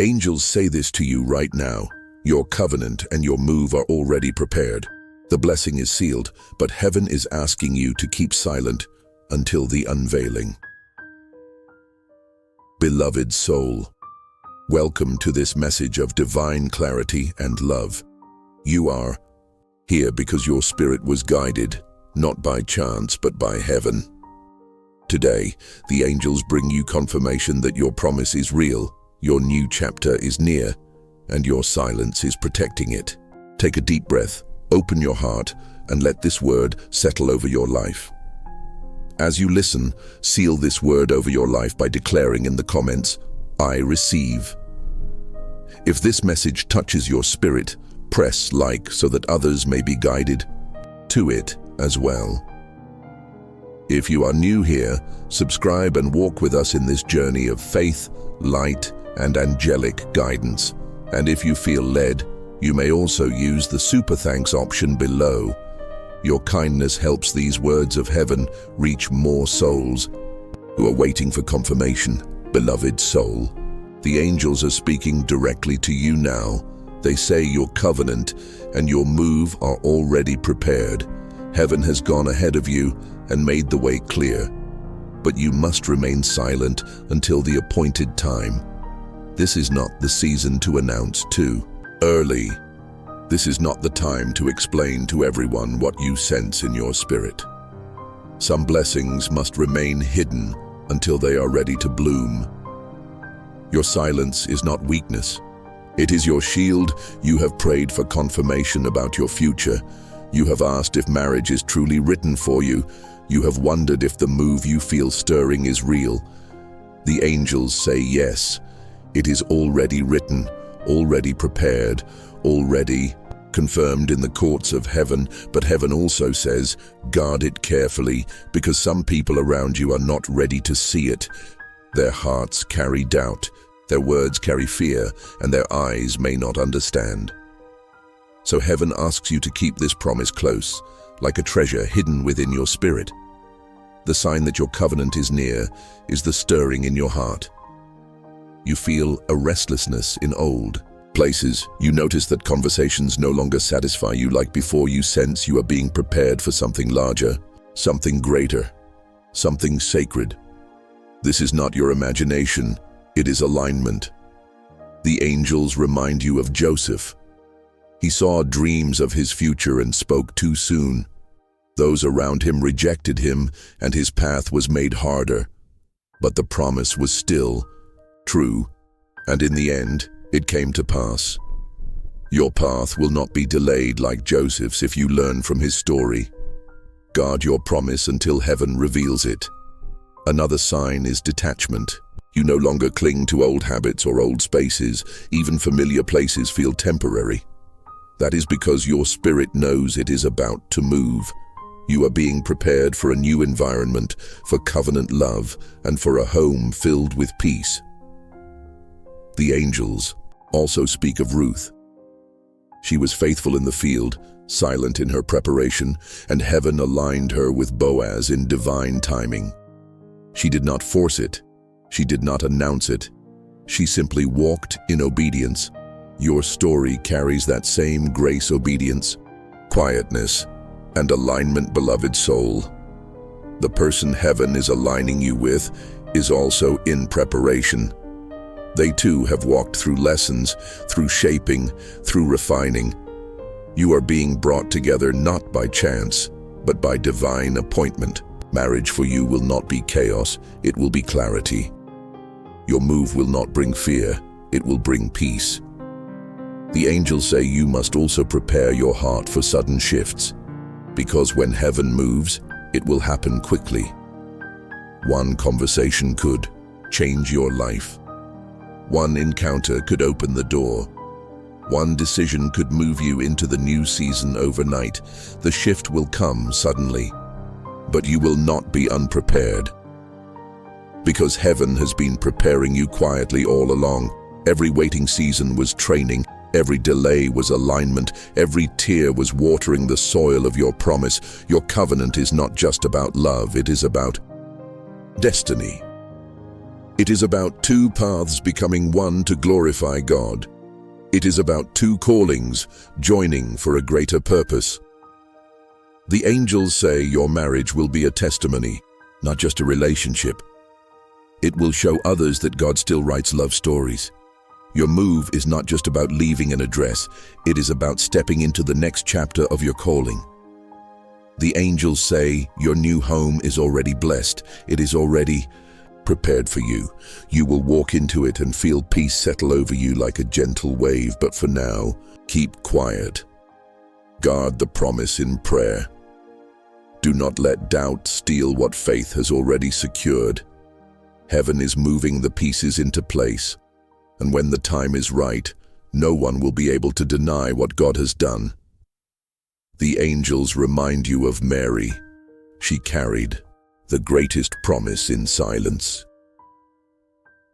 Angels say this to you right now. Your covenant and your move are already prepared. The blessing is sealed, but heaven is asking you to keep silent until the unveiling. Beloved soul, welcome to this message of divine clarity and love. You are here because your spirit was guided, not by chance, but by heaven. Today, the angels bring you confirmation that your promise is real, your new chapter is near, and your silence is protecting it. Take a deep breath, open your heart, and let this word settle over your life. As you listen, seal this word over your life by declaring in the comments, "I receive." If this message touches your spirit, press like so that others may be guided to it as well. If you are new here, subscribe and walk with us in this journey of faith, light, and angelic guidance. And if you feel led, you may also use the super thanks option below. Your kindness helps these words of heaven reach more souls who are waiting for confirmation. Beloved soul, the angels are speaking directly to you now. They say your covenant and your move are already prepared. Heaven has gone ahead of you and made the way clear, but you must remain silent until the appointed time. This is not the season to announce too early. This is not the time to explain to everyone what you sense in your spirit. Some blessings must remain hidden until they are ready to bloom. Your silence is not weakness. It is your shield. You have prayed for confirmation about your future. You have asked if marriage is truly written for you. You have wondered if the move you feel stirring is real. The angels say yes. It is already written, already prepared, already confirmed in the courts of heaven, but heaven also says, guard it carefully, because some people around you are not ready to see it. Their hearts carry doubt, their words carry fear, and their eyes may not understand. So heaven asks you to keep this promise close, like a treasure hidden within your spirit. The sign that your covenant is near is the stirring in your heart. You feel a restlessness in old places. You notice that conversations no longer satisfy you like before. You sense you are being prepared for something larger, something greater, something sacred. This is not your imagination, it is alignment. The angels remind you of Joseph. He saw dreams of his future and spoke too soon. Those around him rejected him, and his path was made harder. But the promise was still true, and in the end, it came to pass. Your path will not be delayed like Joseph's if you learn from his story. Guard your promise until heaven reveals it. Another sign is detachment. You no longer cling to old habits or old spaces. Even familiar places feel temporary. That is because your spirit knows it is about to move. You are being prepared for a new environment, for covenant love, and for a home filled with peace. The angels also speak of Ruth. She was faithful in the field, silent in her preparation, and heaven aligned her with Boaz in divine timing. She did not force it. She did not announce it. She simply walked in obedience. Your story carries that same grace, obedience, quietness, and alignment, beloved soul. The person heaven is aligning you with is also in preparation. They too have walked through lessons, through shaping, through refining. You are being brought together not by chance, but by divine appointment. Marriage for you will not be chaos, it will be clarity. Your move will not bring fear, it will bring peace. The angels say you must also prepare your heart for sudden shifts, because when heaven moves, it will happen quickly. One conversation could change your life. One encounter could open the door. One decision could move you into the new season overnight. The shift will come suddenly, but you will not be unprepared. Because heaven has been preparing you quietly all along. Every waiting season was training. Every delay was alignment. Every tear was watering the soil of your promise. Your covenant is not just about love, it is about destiny. It is about two paths becoming one to glorify God. It is about two callings joining for a greater purpose. The angels say your marriage will be a testimony, not just a relationship. It will show others that God still writes love stories. Your move is not just about leaving an address, it is about stepping into the next chapter of your calling. The angels say your new home is already blessed. It is already prepared for you. You will walk into it and feel peace settle over you like a gentle wave, but for now, keep quiet. Guard the promise in prayer. Do not let doubt steal what faith has already secured. Heaven is moving the pieces into place, and when the time is right, no one will be able to deny what God has done. The angels remind you of Mary. She carried the greatest promise in silence.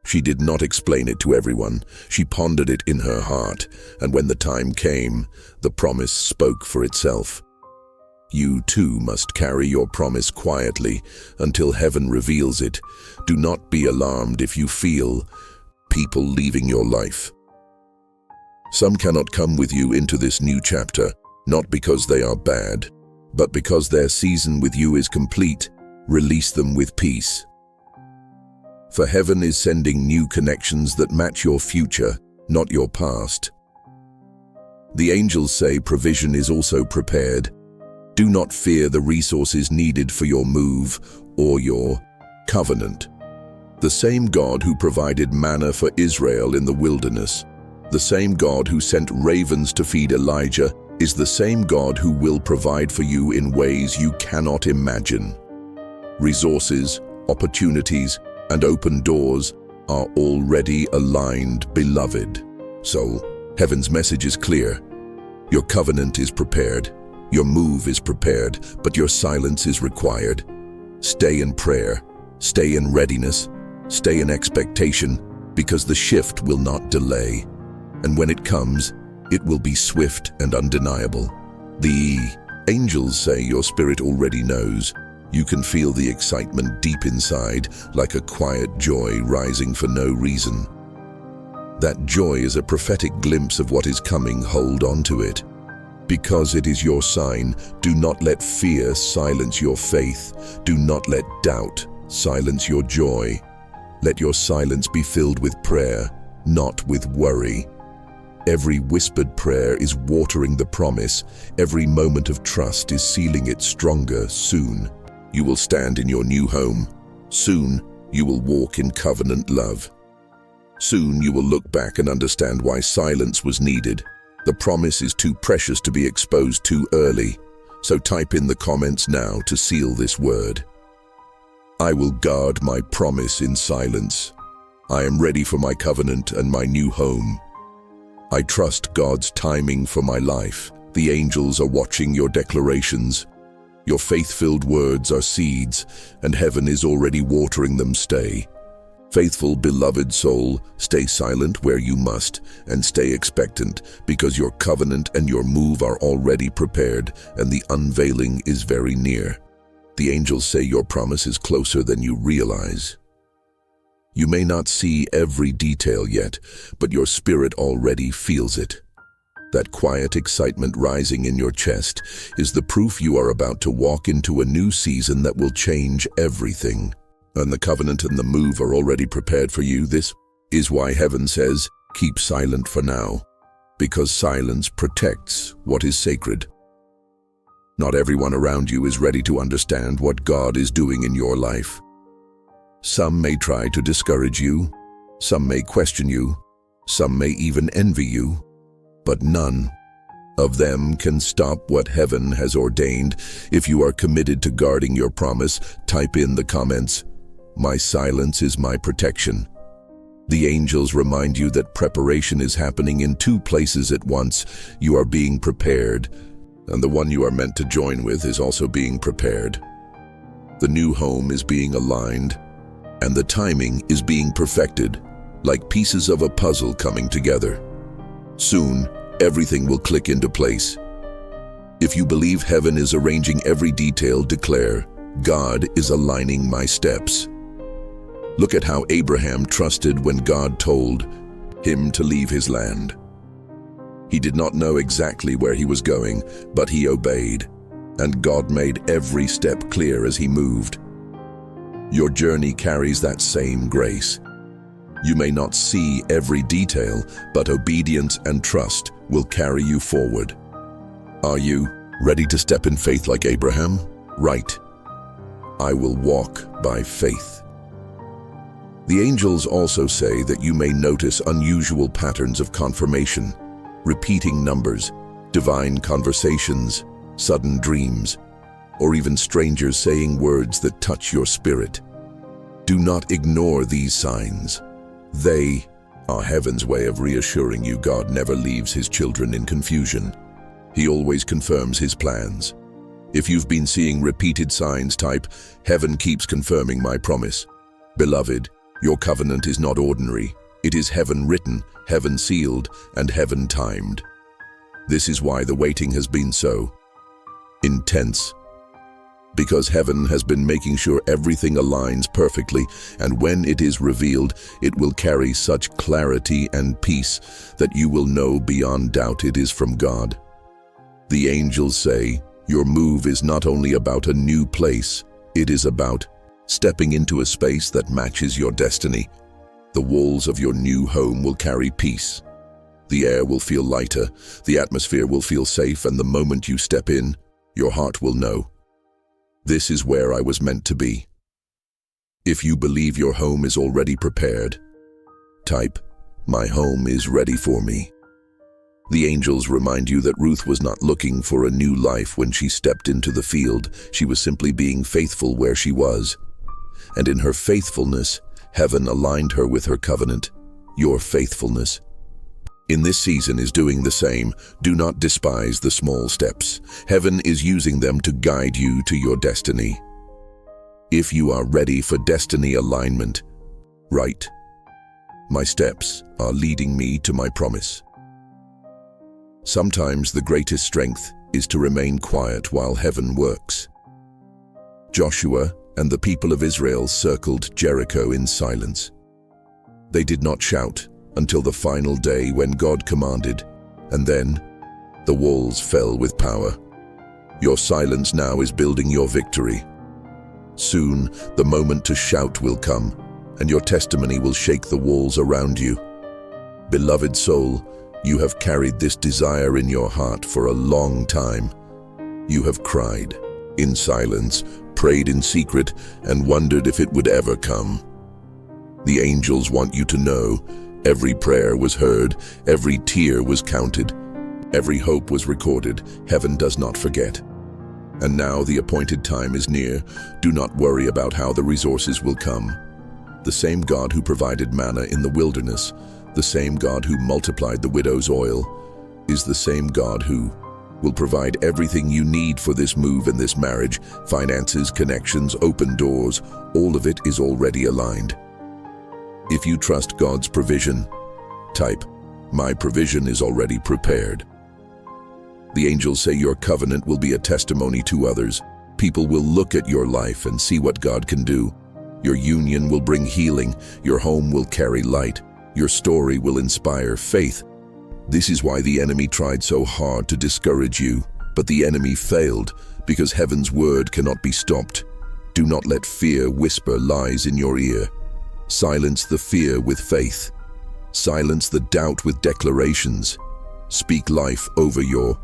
She did not explain it to everyone. She pondered it in her heart, and when the time came, the promise spoke for itself. You too must carry your promise quietly until heaven reveals it. Do not be alarmed if you feel people leaving your life. Some cannot come with you into this new chapter, not because they are bad, but because their season with you is complete. Release them with peace. For heaven is sending new connections that match your future, not your past. The angels say provision is also prepared. Do not fear the resources needed for your move or your covenant. The same God who provided manna for Israel in the wilderness, the same God who sent ravens to feed Elijah, is the same God who will provide for you in ways you cannot imagine. Resources, opportunities, and open doors are already aligned, beloved. So, heaven's message is clear. Your covenant is prepared. Your move is prepared, but your silence is required. Stay in prayer, stay in readiness, stay in expectation, because the shift will not delay. And when it comes, it will be swift and undeniable. The angels say your spirit already knows. You can feel the excitement deep inside, like a quiet joy rising for no reason. That joy is a prophetic glimpse of what is coming. Hold on to it. Because it is your sign, do not let fear silence your faith. Do not let doubt silence your joy. Let your silence be filled with prayer, not with worry. Every whispered prayer is watering the promise. Every moment of trust is sealing it stronger. Soon, you will stand in your new home. Soon, you will walk in covenant love. Soon, you will look back and understand why silence was needed. The promise is too precious to be exposed too early, so type in the comments now to seal this word. I will guard my promise in silence. I am ready for my covenant and my new home. I trust God's timing for my life. The angels are watching your declarations. Your faith-filled words are seeds, and heaven is already watering them. Stay. Faithful, beloved soul, stay silent where you must, and stay expectant, because your covenant and your move are already prepared, and the unveiling is very near. The angels say your promise is closer than you realize. You may not see every detail yet, but your spirit already feels it. That quiet excitement rising in your chest is the proof you are about to walk into a new season that will change everything. And the covenant and the move are already prepared for you. This is why heaven says, keep silent for now, because silence protects what is sacred. Not everyone around you is ready to understand what God is doing in your life. Some may try to discourage you, some may question you, some may even envy you, but none of them can stop what heaven has ordained. If you are committed to guarding your promise, type in the comments, my silence is my protection. The angels remind you that preparation is happening in two places at once. You are being prepared, and the one you are meant to join with is also being prepared. The new home is being aligned, and the timing is being perfected, like pieces of a puzzle coming together. Soon, everything will click into place. If you believe heaven is arranging every detail, declare, God is aligning my steps. Look at how Abraham trusted when God told him to leave his land. He did not know exactly where he was going, but he obeyed, and God made every step clear as he moved. Your journey carries that same grace. You may not see every detail, but obedience and trust will carry you forward. Are you ready to step in faith like Abraham? Right. I will walk by faith. The angels also say that you may notice unusual patterns of confirmation, repeating numbers, divine conversations, sudden dreams, or even strangers saying words that touch your spirit. Do not ignore these signs. They are heaven's way of reassuring you God never leaves his children in confusion. He always confirms his plans. If you've been seeing repeated signs, type, "Heaven keeps confirming my promise." Beloved, your covenant is not ordinary. It is heaven written, heaven sealed, and heaven timed. This is why the waiting has been so intense. Because heaven has been making sure everything aligns perfectly, and when it is revealed, it will carry such clarity and peace that you will know beyond doubt it is from God. The angels say, your move is not only about a new place, it is about stepping into a space that matches your destiny. The walls of your new home will carry peace. The air will feel lighter, the atmosphere will feel safe, and the moment you step in, your heart will know, this is where I was meant to be. If you believe your home is already prepared, type, my home is ready for me. The angels remind you that Ruth was not looking for a new life when she stepped into the field. She was simply being faithful where she was. And in her faithfulness, heaven aligned her with her covenant, your faithfulness. In this season is doing the same. Do not despise the small steps. Heaven is using them to guide you to your destiny. If you are ready for destiny alignment, right. My steps are leading me to my promise. Sometimes the greatest strength is to remain quiet while heaven works. Joshua and the people of Israel circled Jericho in silence. They did not shout until the final day when God commanded, and then the walls fell with power. Your silence now is building your victory. Soon, the moment to shout will come, and your testimony will shake the walls around you. Beloved soul, you have carried this desire in your heart for a long time. You have cried in silence, prayed in secret, and wondered if it would ever come. The angels want you to know every prayer was heard, every tear was counted, every hope was recorded. Heaven does not forget. And now the appointed time is near. Do not worry about how the resources will come. The same God who provided manna in the wilderness, the same God who multiplied the widow's oil, is the same God who will provide everything you need for this move and this marriage. Finances, connections, open doors, all of it is already aligned. If you trust God's provision, type, my provision is already prepared. The angels say your covenant will be a testimony to others. People will look at your life and see what God can do. Your union will bring healing. Your home will carry light. Your story will inspire faith. This is why the enemy tried so hard to discourage you, but the enemy failed because heaven's word cannot be stopped. Do not let fear whisper lies in your ear. Silence the fear with faith. Silence the doubt with declarations. Speak life over your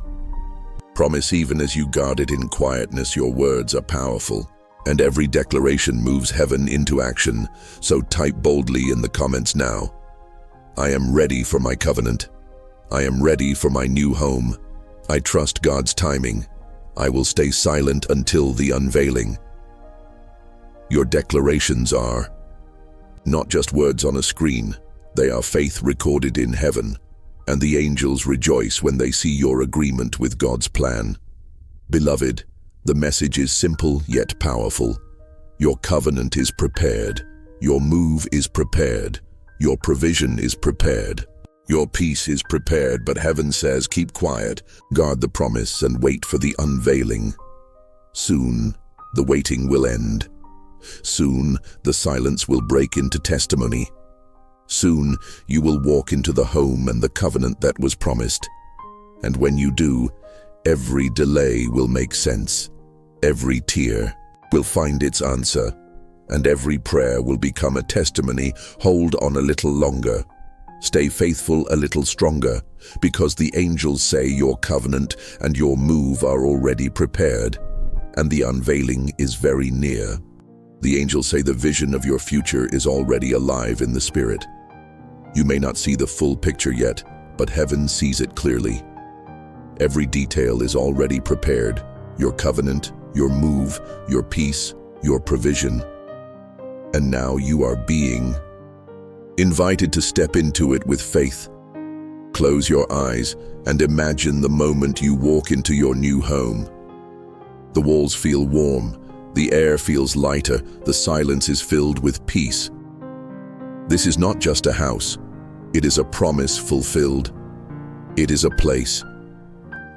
promise even as you guard it in quietness. Your words are powerful, and every declaration moves heaven into action. So type boldly in the comments now, I am ready for my covenant. I am ready for my new home. I trust God's timing. I will stay silent until the unveiling. Your declarations are not just words on a screen. They are faith recorded in heaven, and the angels rejoice when they see your agreement with God's plan. Beloved, the message is simple yet powerful. Your covenant is prepared. Your move is prepared. Your provision is prepared. Your peace is prepared, but heaven says keep quiet, guard the promise, and wait for the unveiling. Soon, the waiting will end. Soon, the silence will break into testimony. Soon, you will walk into the home and the covenant that was promised. And when you do, every delay will make sense. Every tear will find its answer, and every prayer will become a testimony. Hold on a little longer. Stay faithful a little stronger, because the angels say your covenant and your move are already prepared, and the unveiling is very near. The angels say the vision of your future is already alive in the spirit. You may not see the full picture yet, but heaven sees it clearly. Every detail is already prepared: your covenant, your move, your peace, your provision. And now you are being invited to step into it with faith. Close your eyes and imagine the moment you walk into your new home. The walls feel warm, the air feels lighter, the silence is filled with peace. This is not just a house, it is a promise fulfilled. It is a place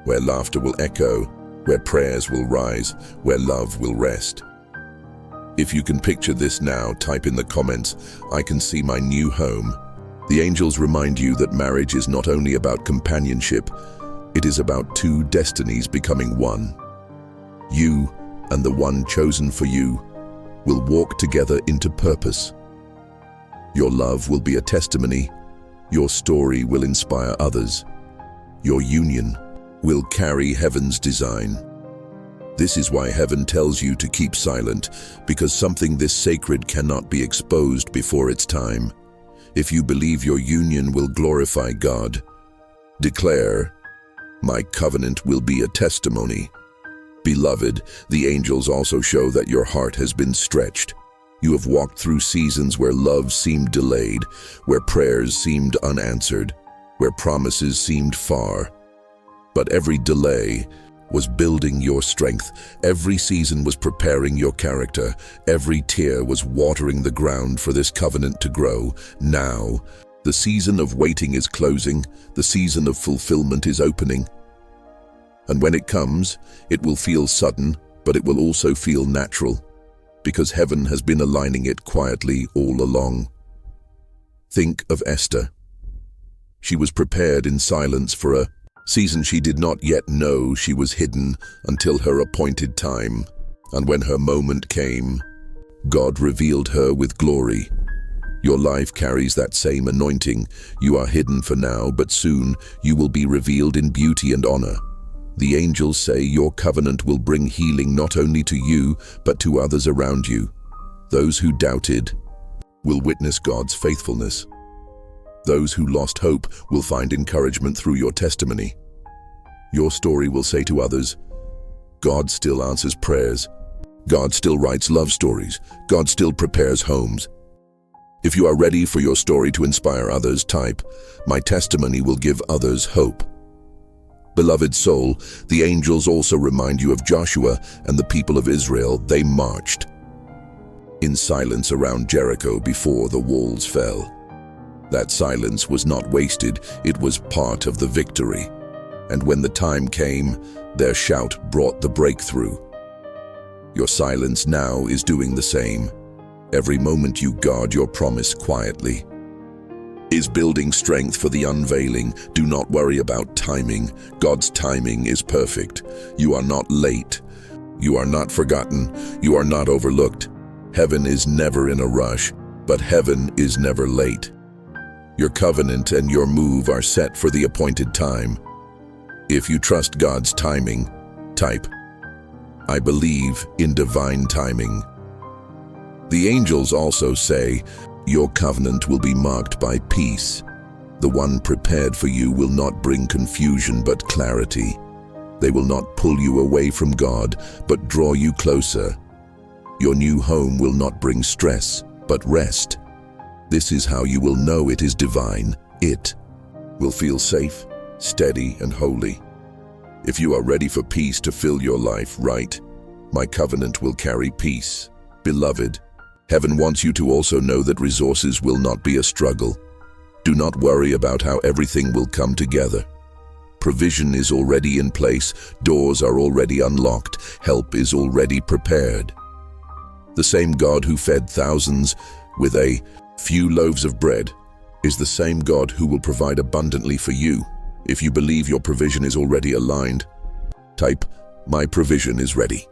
where laughter will echo, where prayers will rise, where love will rest. If you can picture this now, type in the comments, "I can see my new home." The angels remind you that marriage is not only about companionship, it is about two destinies becoming one. You and the one chosen for you will walk together into purpose. Your love will be a testimony. Your story will inspire others. Your union will carry heaven's design. This is why heaven tells you to keep silent, because something this sacred cannot be exposed before its time. If you believe your union will glorify God, declare, "My covenant will be a testimony." Beloved, the angels also show that your heart has been stretched. You have walked through seasons where love seemed delayed, where prayers seemed unanswered, where promises seemed far. But every delay was building your strength. Every season was preparing your character. Every tear was watering the ground for this covenant to grow. Now, the season of waiting is closing. The season of fulfillment is opening. And when it comes, it will feel sudden, but it will also feel natural, because heaven has been aligning it quietly all along. Think of Esther. She was prepared in silence for a season she did not yet know. She was hidden until her appointed time, and when her moment came, God revealed her with glory. Your life carries that same anointing. You are hidden for now, but soon you will be revealed in beauty and honor. The angels say your covenant will bring healing not only to you, but to others around you. Those who doubted will witness God's faithfulness. Those who lost hope will find encouragement through your testimony. Your story will say to others, God still answers prayers. God still writes love stories. God still prepares homes. If you are ready for your story to inspire others, type, "My testimony will give others hope." Beloved soul, the angels also remind you of Joshua and the people of Israel. They marched in silence around Jericho before the walls fell. That silence was not wasted, it was part of the victory. And when the time came, their shout brought the breakthrough. Your silence now is doing the same. Every moment you guard your promise quietly is building strength for the unveiling. Do not worry about timing. God's timing is perfect. You are not late. You are not forgotten. You are not overlooked. Heaven is never in a rush, but heaven is never late. Your covenant and your move are set for the appointed time. If you trust God's timing, type, "I believe in divine timing." The angels also say, your covenant will be marked by peace. The one prepared for you will not bring confusion but clarity. They will not pull you away from God, but draw you closer. Your new home will not bring stress, but rest. This is how you will know it is divine. It will feel safe, steady, and holy. If you are ready for peace to fill your life, write, "My covenant will carry peace." Beloved, heaven wants you to also know that resources will not be a struggle. Do not worry about how everything will come together. Provision is already in place, doors are already unlocked, help is already prepared. The same God who fed thousands with a few loaves of bread is the same God who will provide abundantly for you. If you believe your provision is already aligned, type, "My provision is ready."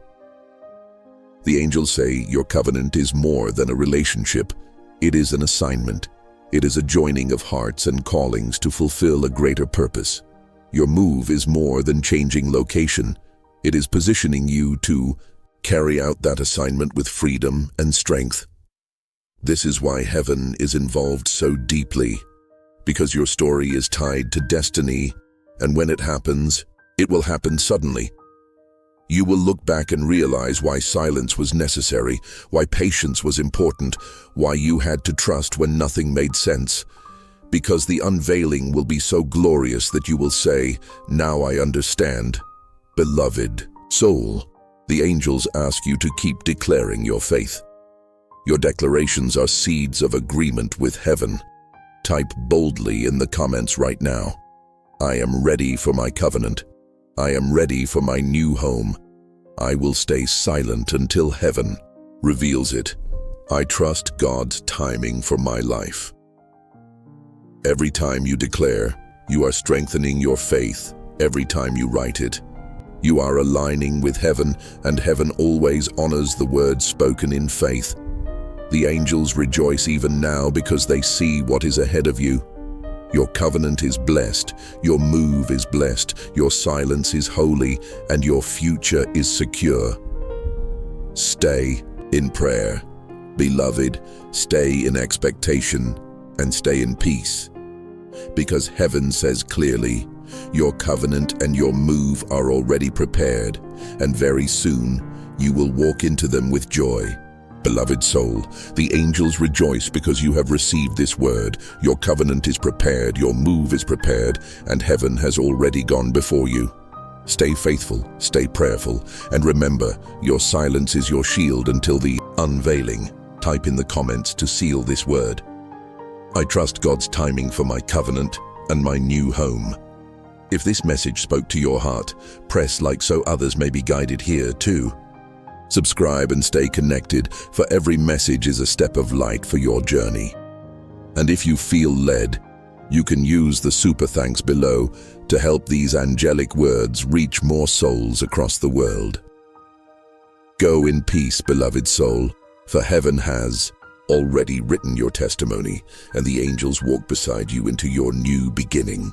The angels say your covenant is more than a relationship. It is an assignment. It is a joining of hearts and callings to fulfill a greater purpose. Your move is more than changing location. It is positioning you to carry out that assignment with freedom and strength. This is why heaven is involved so deeply, because your story is tied to destiny, and when it happens, it will happen suddenly. You will look back and realize why silence was necessary, why patience was important, why you had to trust when nothing made sense. Because the unveiling will be so glorious that you will say, "Now I understand." Beloved soul, the angels ask you to keep declaring your faith. Your declarations are seeds of agreement with heaven. Type boldly in the comments right now, "I am ready for my covenant. I am ready for my new home. I will stay silent until heaven reveals it. I trust God's timing for my life." Every time you declare, you are strengthening your faith. Every time you write it, you are aligning with heaven, and heaven always honors the words spoken in faith. The angels rejoice even now because they see what is ahead of you. Your covenant is blessed, your move is blessed, your silence is holy, and your future is secure. Stay in prayer. Beloved, stay in expectation and stay in peace. Because heaven says clearly, your covenant and your move are already prepared, and very soon you will walk into them with joy. Beloved soul, the angels rejoice because you have received this word. Your covenant is prepared, your move is prepared, and heaven has already gone before you. Stay faithful, stay prayerful, and remember, your silence is your shield until the unveiling. Type in the comments to seal this word. I trust God's timing for my covenant and my new home. If this message spoke to your heart, press like so others may be guided here too. Subscribe and stay connected, for every message is a step of light for your journey. And if you feel led, you can use the super thanks below to help these angelic words reach more souls across the world. Go in peace, beloved soul, for heaven has already written your testimony, and the angels walk beside you into your new beginning.